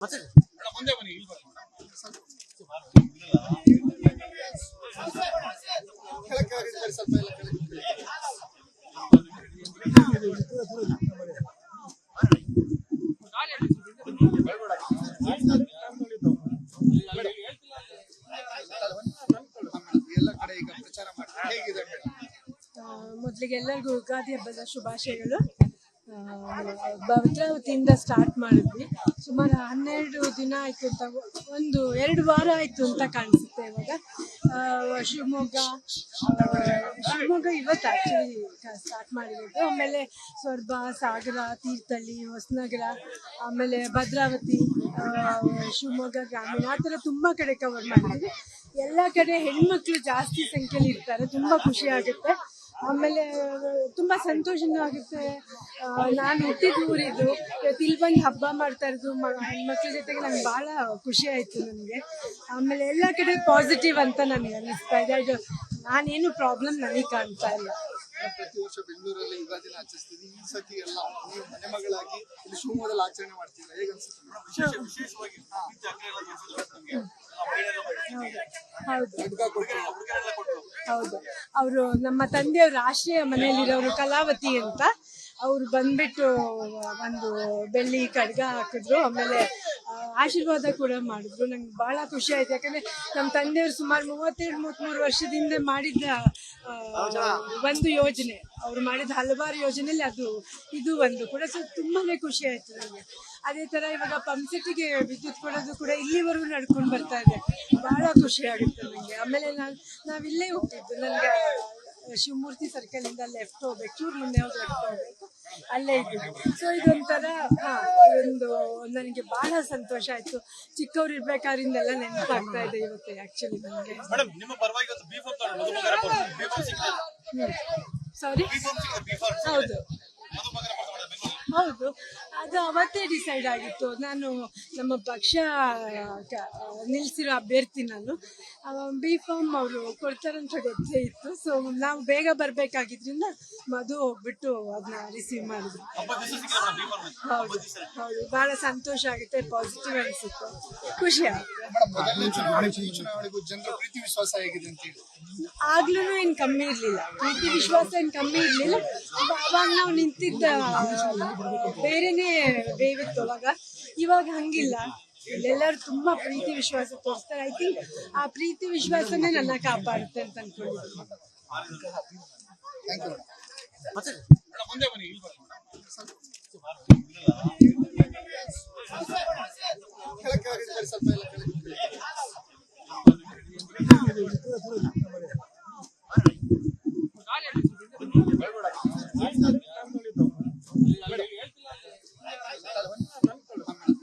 ಮುಂದೆ ಬನ್ನಿ ಇಲ್ಲಿ ಬನ್ನಿ ಕೆಳಕ್ಕೆ ಸ್ವಲ್ಪ ಎಲ್ಲ ಕೆಳಗೆ ಎಲ್ಲ ಕಡೆ ಈಗ ಪ್ರಚಾರ ಮಾಡ್ತಾರೆ. ಹೇಗಿದೆ ಮೊದಲಿಗೆ ಎಲ್ಲರಿಗೂ ಯುಗಾದಿ ಹಬ್ಬದ ಶುಭಾಶಯಗಳು. ಭದ್ರಾವತಿಯಿಂದ ಸ್ಟಾರ್ಟ್ ಮಾಡಿದ್ವಿ. ಸುಮಾರು 12 ದಿನ ಆಯಿತು ಅಂತ, 1-2 ವಾರ ಆಯಿತು ಅಂತ ಕಾಣಿಸುತ್ತೆ ಇವಾಗ. ಶಿವಮೊಗ್ಗ ಇವತ್ತು ಆ್ಯಕ್ಚುಲಿ ಸ್ಟಾರ್ಟ್ ಮಾಡಿರೋದು. ಆಮೇಲೆ ಸೊರಬ, ಸಾಗರ, ತೀರ್ಥಹಳ್ಳಿ, ಹೊಸನಗರ, ಆಮೇಲೆ ಭದ್ರಾವತಿ, ಶಿವಮೊಗ್ಗ ಗ್ರಾಮೀಣ, ಆ ಥರ ತುಂಬ ಕಡೆ ಕವರ್ ಮಾಡಿದ್ವಿ. ಎಲ್ಲ ಕಡೆ ಹೆಣ್ಮಕ್ಳು ಜಾಸ್ತಿ ಸಂಖ್ಯೆಯಲ್ಲಿ ಇರ್ತಾರೆ, ತುಂಬ ಖುಷಿ ಆಗುತ್ತೆ. ಆಮೇಲೆ ತುಂಬ ಸಂತೋಷನೂ ಆಗುತ್ತೆ. ನಾನು ಹುಟ್ಟಿದ ಊರಿದ್ದು, ಇಲ್ಲಿ ಬಂದು ಹಬ್ಬ ಮಾಡ್ತಾ ಇರೋದು ಹೆಣ್ಮಕ್ಳ ಜೊತೆಗೆ ನಂಗೆ ಭಾಳ ಖುಷಿ ಆಯಿತು ನನಗೆ. ಆಮೇಲೆ ಎಲ್ಲ ಕಡೆ ಪಾಸಿಟಿವ್ ಅಂತ ನನಗೆ ಅನ್ನಿಸ್ತಾ ಇದೆ. ಅದು ನಾನೇನು ಪ್ರಾಬ್ಲಮ್ ನನಗೆ ಕಾಣ್ತಾ ಇಲ್ಲ. ಪ್ರತಿ ವರ್ಷ ಬೆಂಗಳೂರಲ್ಲಿ ಯುಗಾದಿನ ಆಚರಿಸ್ತೀವಿ. ಈ ಸತಿ ಎಲ್ಲ ನೀವು ಮನೆ ಮಗಳಾಗಿ ಇಲ್ಲಿ ಶಿವಮೊಗ್ಗದಲ್ಲಿ ಆಚರಣೆ ಮಾಡ್ತೀರಾ, ಹೇಗೆ ಅನ್ಸುತ್ತೆ? ಹೌದು, ಅವರು ನಮ್ಮ ತಂದೆಯವರು ರಾಷ್ಟ್ರೀಯ ಮನೆಯಲ್ಲಿರೋರು ಕಲಾವತಿ ಅಂತ. ಅವ್ರು ಬಂದ್ಬಿಟ್ಟು ಒಂದು ಬೆಳ್ಳಿ ಖಡ್ಗ ಹಾಕಿದ್ರು, ಆಮೇಲೆ ಆಶೀರ್ವಾದ ಕೂಡ ಮಾಡಿದ್ರು. ನಂಗೆ ಭಾಳ ಖುಷಿ ಆಯ್ತು. ಯಾಕಂದರೆ ನಮ್ಮ ತಂದೆಯವರು ಸುಮಾರು 32-33 ವರ್ಷದಿಂದ ಮಾಡಿದ್ದ ಒಂದು ಯೋಜನೆ, ಅವ್ರು ಮಾಡಿದ ಹಲವಾರು ಯೋಜನೆಯಲ್ಲಿ ಇದು ಒಂದು ಕೂಡ. ಸೊ ತುಂಬಾ ಖುಷಿ ಆಯ್ತು ನನಗೆ. ಅದೇ ಥರ ಇವಾಗ ಪಂಪ್ಸೆಟ್ಟಿಗೆ ವಿದ್ಯುತ್ ಕೊಡೋದು ಕೂಡ ಇಲ್ಲಿವರೆಗೂ ನಡ್ಕೊಂಡು ಬರ್ತಾ ಇದೆ. ಭಾಳ ಖುಷಿ ಆಗುತ್ತೆ ನನಗೆ. ಆಮೇಲೆ ನಾವಿಲ್ಲೇ ಹೋಗ್ತಿದ್ದು, ನನಗೆ ಶಿವಮೂರ್ತಿ ಸರ್ಕಲಿಂದ ಲೆಫ್ಟ್ ಹೋಗ್ಬೇಕು, ಚೂರು ಮುಂದೆ ಹೋಗಿ ಲೆಫ್ಟ್ ಹೋಗ್ಬೇಕು, ಅಲ್ಲೇ ಇದ್ದೀವಿ. ಸೊ ಇದೊಂಥರ ನನಗೆ ಭಾಳ ಸಂತೋಷ ಆಯಿತು. ಚಿಕ್ಕವ್ರು ಇರ್ಬೇಕಾದ್ರಿಂದೆಲ್ಲ ನೆನಪಾಗ್ತಾ ಇದೆ ಇವತ್ತು ಆ್ಯಕ್ಚುಲಿ ನನಗೆ. ಸಾರಿ, ಹೌದು, ಅದು ಅವತ್ತೇ ಡಿಸೈಡ್ ಆಗಿತ್ತು. ನಾನು ನಮ್ಮ ಪಕ್ಷ ನಿಲ್ಲಿಸಿರೋ ಅಭ್ಯರ್ಥಿ, ನಾನು B.Pharm ಅವರು ಕೊಡ್ತಾರಂತ ಗೊತ್ತೇ ಇತ್ತು. ಸೊ ನಾವು ಬೇಗ ಬರಬೇಕಾಗಿದ್ರಿಂದ ಮಧು ಹೋಗ್ಬಿಟ್ಟು ಅದನ್ನ ರಿಸೀವ್ ಮಾಡಿದ್ರು. ಹೌದು, ಭಾಳ ಸಂತೋಷ ಆಗುತ್ತೆ, ಪಾಸಿಟಿವ್ ಅನಿಸುತ್ತೆ, ಖುಷಿ ಆಗುತ್ತೆ. ಆಗ್ಲೂ ಏನು ಕಮ್ಮಿ ಇರಲಿಲ್ಲ, ಪ್ರೀತಿ ವಿಶ್ವಾಸ ಏನು ಕಮ್ಮಿ ಇರಲಿಲ್ಲ. ಅವಾಗ ನಾವು ನಿಂತಿದ್ದ ಬೇರೆನೇ ವೇವ್ ಇತ್ತು ಅವಾಗ. ಇವಾಗ ಹಂಗಿಲ್ಲ, ಇಲ್ಲೆಲ್ಲರೂ ತುಂಬಾ ಪ್ರೀತಿ ವಿಶ್ವಾಸ ತೋರಿಸ್ತಾರೆ. ಐ ಥಿಂಕ್ ಆ ಪ್ರೀತಿ ವಿಶ್ವಾಸನೇ ನನ್ನ ಕಾಪಾಡುತ್ತೆ ಅಂತ ಅನ್ಕೊಂಡಿದ್ದೀನಿ.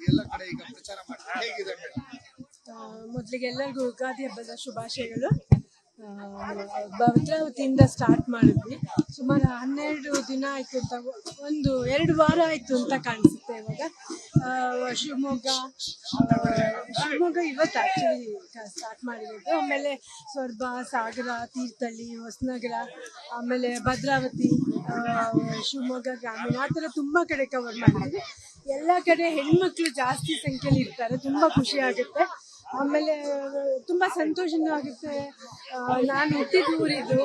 ಎಲ್ಲ ಕಡೆ ಈಗ ಪ್ರಚಾರ ಮಾಡ್ತಾರೆ. ಹೇಗಿದೆ ಮೊದಲಿಗೆ ಎಲ್ಲರಿಗೂ ಯುಗಾದಿ ಹಬ್ಬದ ಶುಭಾಶಯಗಳು. ಭದ್ರಾವತಿಯಿಂದ ಸ್ಟಾರ್ಟ್ ಮಾಡಿದ್ವಿ. ಸುಮಾರು 12 ದಿನ ಆಯಿತು ಅಂತ, 1-2 ವಾರ ಆಯಿತು ಅಂತ ಕಾಣಿಸುತ್ತೆ ಇವಾಗ. ಶಿವಮೊಗ್ಗ ಇವತ್ತು ಆ್ಯಕ್ಚುಲಿ ಸ್ಟಾರ್ಟ್ ಮಾಡಿರೋದು. ಆಮೇಲೆ ಸೊರಬ, ಸಾಗರ, ತೀರ್ಥಹಳ್ಳಿ, ಹೊಸನಗರ, ಆಮೇಲೆ ಭದ್ರಾವತಿ, ಶಿವಮೊಗ್ಗ ಗ್ರಾಮೀಣ, ಆ ಥರ ತುಂಬ ಕಡೆ ಕವರ್ ಮಾಡಿದ್ವಿ. ಎಲ್ಲ ಕಡೆ ಹೆಣ್ಮಕ್ಳು ಜಾಸ್ತಿ ಸಂಖ್ಯೆಯಲ್ಲಿ ಇರ್ತಾರೆ, ತುಂಬ ಖುಷಿ ಆಗುತ್ತೆ. ಆಮೇಲೆ ತುಂಬ ಸಂತೋಷನೂ ಆಗುತ್ತೆ. ನಾನು ಹುಟ್ಟಿದ ಊರಿದ್ದು,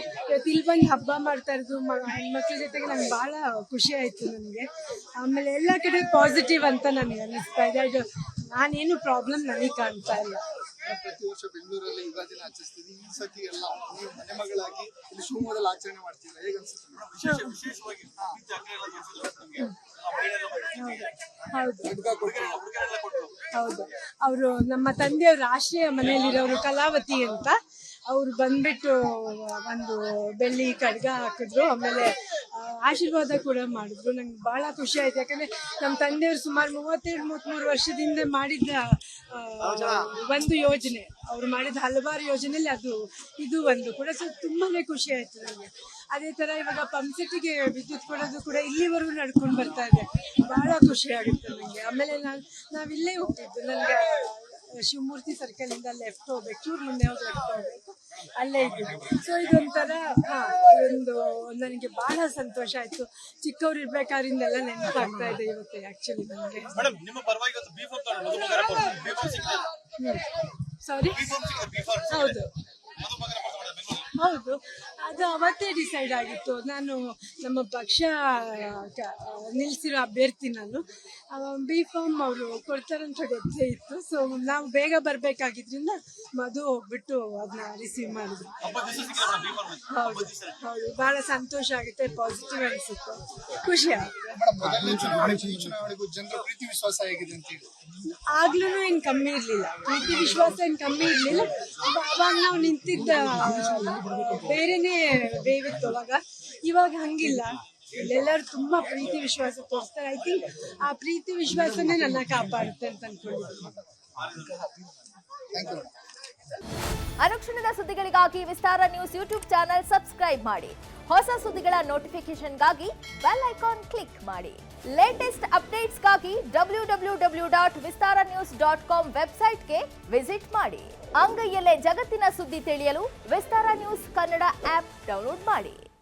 ಇಲ್ಲಿ ಬಂದು ಹಬ್ಬ ಮಾಡ್ತಾ ಇರೋದು ಹೆಣ್ಮಕ್ಳ ಜೊತೆಗೆ ನಂಗೆ ಭಾಳ ಖುಷಿ ಆಯಿತು ನನಗೆ. ಆಮೇಲೆ ಎಲ್ಲ ಕಡೆ ಪಾಸಿಟಿವ್ ಅಂತ ನನಗೆ ಅನ್ನಿಸ್ತಾ ಇದೆ. ಅದು ನಾನೇನು ಪ್ರಾಬ್ಲಮ್ ನನಗೆ ಕಾಣ್ತಾ ಇಲ್ಲ. ಪ್ರತಿ ವರ್ಷ ಬೆಂಗಳೂರಲ್ಲಿ ಯುಗಾದಿನ ಆಚರಿಸ್ತೀವಿ. ಈ ಸತಿ ಎಲ್ಲ ನೀವು ಮನೆ ಮಗಳಾಗಿ ಇಲ್ಲಿ ಶಿವಮೊಗ್ಗದಲ್ಲಿ ಆಚರಣೆ ಮಾಡ್ತೀರಾ, ಹೇಗೆ ಅನ್ಸುತ್ತೆ? ಹೌದು, ಅವರು ನಮ್ಮ ತಂದೆಯವರು ರಾಷ್ಟ್ರೀಯ ಮನೆಯಲ್ಲಿರೋರು ಕಲಾವತಿ ಅಂತ. ಅವ್ರು ಬಂದ್ಬಿಟ್ಟು ಒಂದು ಬೆಳ್ಳಿ ಖಡ್ಗ ಹಾಕಿದ್ರು, ಆಮೇಲೆ ಆಶೀರ್ವಾದ ಕೂಡ ಮಾಡಿದ್ರು. ನಂಗೆ ಭಾಳ ಖುಷಿ ಆಯ್ತು. ಯಾಕಂದರೆ ನಮ್ಮ ತಂದೆಯವರು ಸುಮಾರು 32-33 ವರ್ಷದಿಂದ ಮಾಡಿದ್ದ ಒಂದು ಯೋಜನೆ, ಅವ್ರು ಮಾಡಿದ ಹಲವಾರು ಯೋಜನೆಯಲ್ಲಿ ಇದು ಒಂದು ಕೂಡ. ಸೊ ತುಂಬಾ ಖುಷಿ ಆಯಿತು ನನಗೆ. ಅದೇ ಥರ ಇವಾಗ ಪಂಪ್ಸೆಟ್ಟಿಗೆ ವಿದ್ಯುತ್ ಕೊಡೋದು ಕೂಡ ಇಲ್ಲಿವರೆಗೂ ನಡ್ಕೊಂಡು ಬರ್ತಾ ಇದೆ. ಭಾಳ ಖುಷಿ ಆಗುತ್ತೆ ನನಗೆ. ಆಮೇಲೆ ನಾವಿಲ್ಲೇ ಹೋಗ್ತಿದ್ದು, ನನಗೆ ಶಿವಮೂರ್ತಿ ಸರ್ಕಲಿಂದ ಲೆಫ್ಟ್ ಹೋಗ್ಬೇಕು, ಚೂರು ಮುಂದೆ ಹೋಗಿ ಲೆಫ್ಟ್ ಹೋಗ್ಬೇಕು, ಅಲ್ಲೇ ಇದ್ದಿದ್ದು. ಸೊ ಇದೊಂಥರ ಒಂದು ನನಗೆ ಬಹಳ ಸಂತೋಷ ಆಯ್ತು. ಚಿಕ್ಕವ್ರು ಇರ್ಬೇಕಾದ್ರಿಂದೆಲ್ಲ ನೆನಪಾಗ್ತಾ ಇದೆ ಇವತ್ತು ಆಕ್ಚುಲಿ ನನಗೆ. ಸಾರಿ, ಹೌದು ಹೌದು, ಅದು ಅವತ್ತೇ ಡಿಸೈಡ್ ಆಗಿತ್ತು. ನಾನು ನಮ್ಮ ಪಕ್ಷ ನಿಲ್ಲಿಸಿರೋ ಅಭ್ಯರ್ಥಿ ನಾನು B.Pharm ಅವರು ಕೊಡ್ತಾರಂತ ಗೊತ್ತೇ ಇತ್ತು. ಸೊ ನಾವು ಬೇಗ ಬರಬೇಕಾಗಿದ್ರಿಂದ ಮಧು ಹೋಗ್ಬಿಟ್ಟು ಅದನ್ನ ರಿಸೀವ್ ಮಾಡಿದ್ರು. ಹೌದು ಹೌದು, ಬಹಳ ಸಂತೋಷ ಆಗುತ್ತೆ, ಪಾಸಿಟಿವ್ ಅನಿಸುತ್ತೆ, ಖುಷಿ ಆಗುತ್ತೆ. ಮೊದಲನೇ ಚುನಾವಣೆಗೂ ಜನರ ಪ್ರೀತಿ ವಿಶ್ವಾಸ ಹೇಗಿದೆ ಅಂತ ಹೇಳಿ? ಆಗ್ಲೂ ಏನು ಕಮ್ಮಿ ಇರ್ಲಿಲ್ಲ, ಪ್ರೀತಿ ವಿಶ್ವಾಸ ಏನು ಕಮ್ಮಿ ಇರ್ಲಿಲ್ಲ. ಅವಾಗ ನಾವು ನಿಂತಿದ್ದ ಬೇರೆನೆ ಬೇವಿತ್ತು ಅವಾಗ. ಇವಾಗ ಹಂಗಿಲ್ಲ, ಎಲ್ಲರೂ ತುಂಬಾ ಪ್ರೀತಿ ವಿಶ್ವಾಸ ತೋರಿಸ್ತಾರೆ. ಐ ಥಿಂಕ್ ಆ ಪ್ರೀತಿ ವಿಶ್ವಾಸನೇ ನನ್ನ ಕಾಪಾಡುತ್ತೆ ಅಂತ ಅನ್ಕೊಂಡಿದ್ದೀನಿ. ಅನುಕ್ಷಣದ ಸುದ್ದಿಗಳಿಗಾಗಿ ವಿಸ್ತಾರ ನ್ಯೂಸ್ ಯೂಟ್ಯೂಬ್ ಚಾನೆಲ್ ಸಬ್ಸ್ಕ್ರೈಬ್ ಮಾಡಿ. ಹೊಸ ಸುದ್ದಿಗಳ ನೋಟಿಫಿಕೇಶನ್ಗಾಗಿ ಬೆಲ್ ಐಕಾನ್ ಕ್ಲಿಕ್ ಮಾಡಿ. ಲೇಟೆಸ್ಟ್ ಅಪ್ಡೇಟ್ಸ್ಗಾಗಿ www.vistaranews.com ವೆಬ್ಸೈಟ್ಗೆ ವಿಸಿಟ್ ಮಾಡಿ. ಅಂಗೈಯಲ್ಲೇ ಜಗತ್ತಿನ ಸುದ್ದಿ ತಿಳಿಯಲು ವಿಸ್ತಾರ ನ್ಯೂಸ್ ಕನ್ನಡ ಆಪ್ ಡೌನ್ಲೋಡ್ ಮಾಡಿ.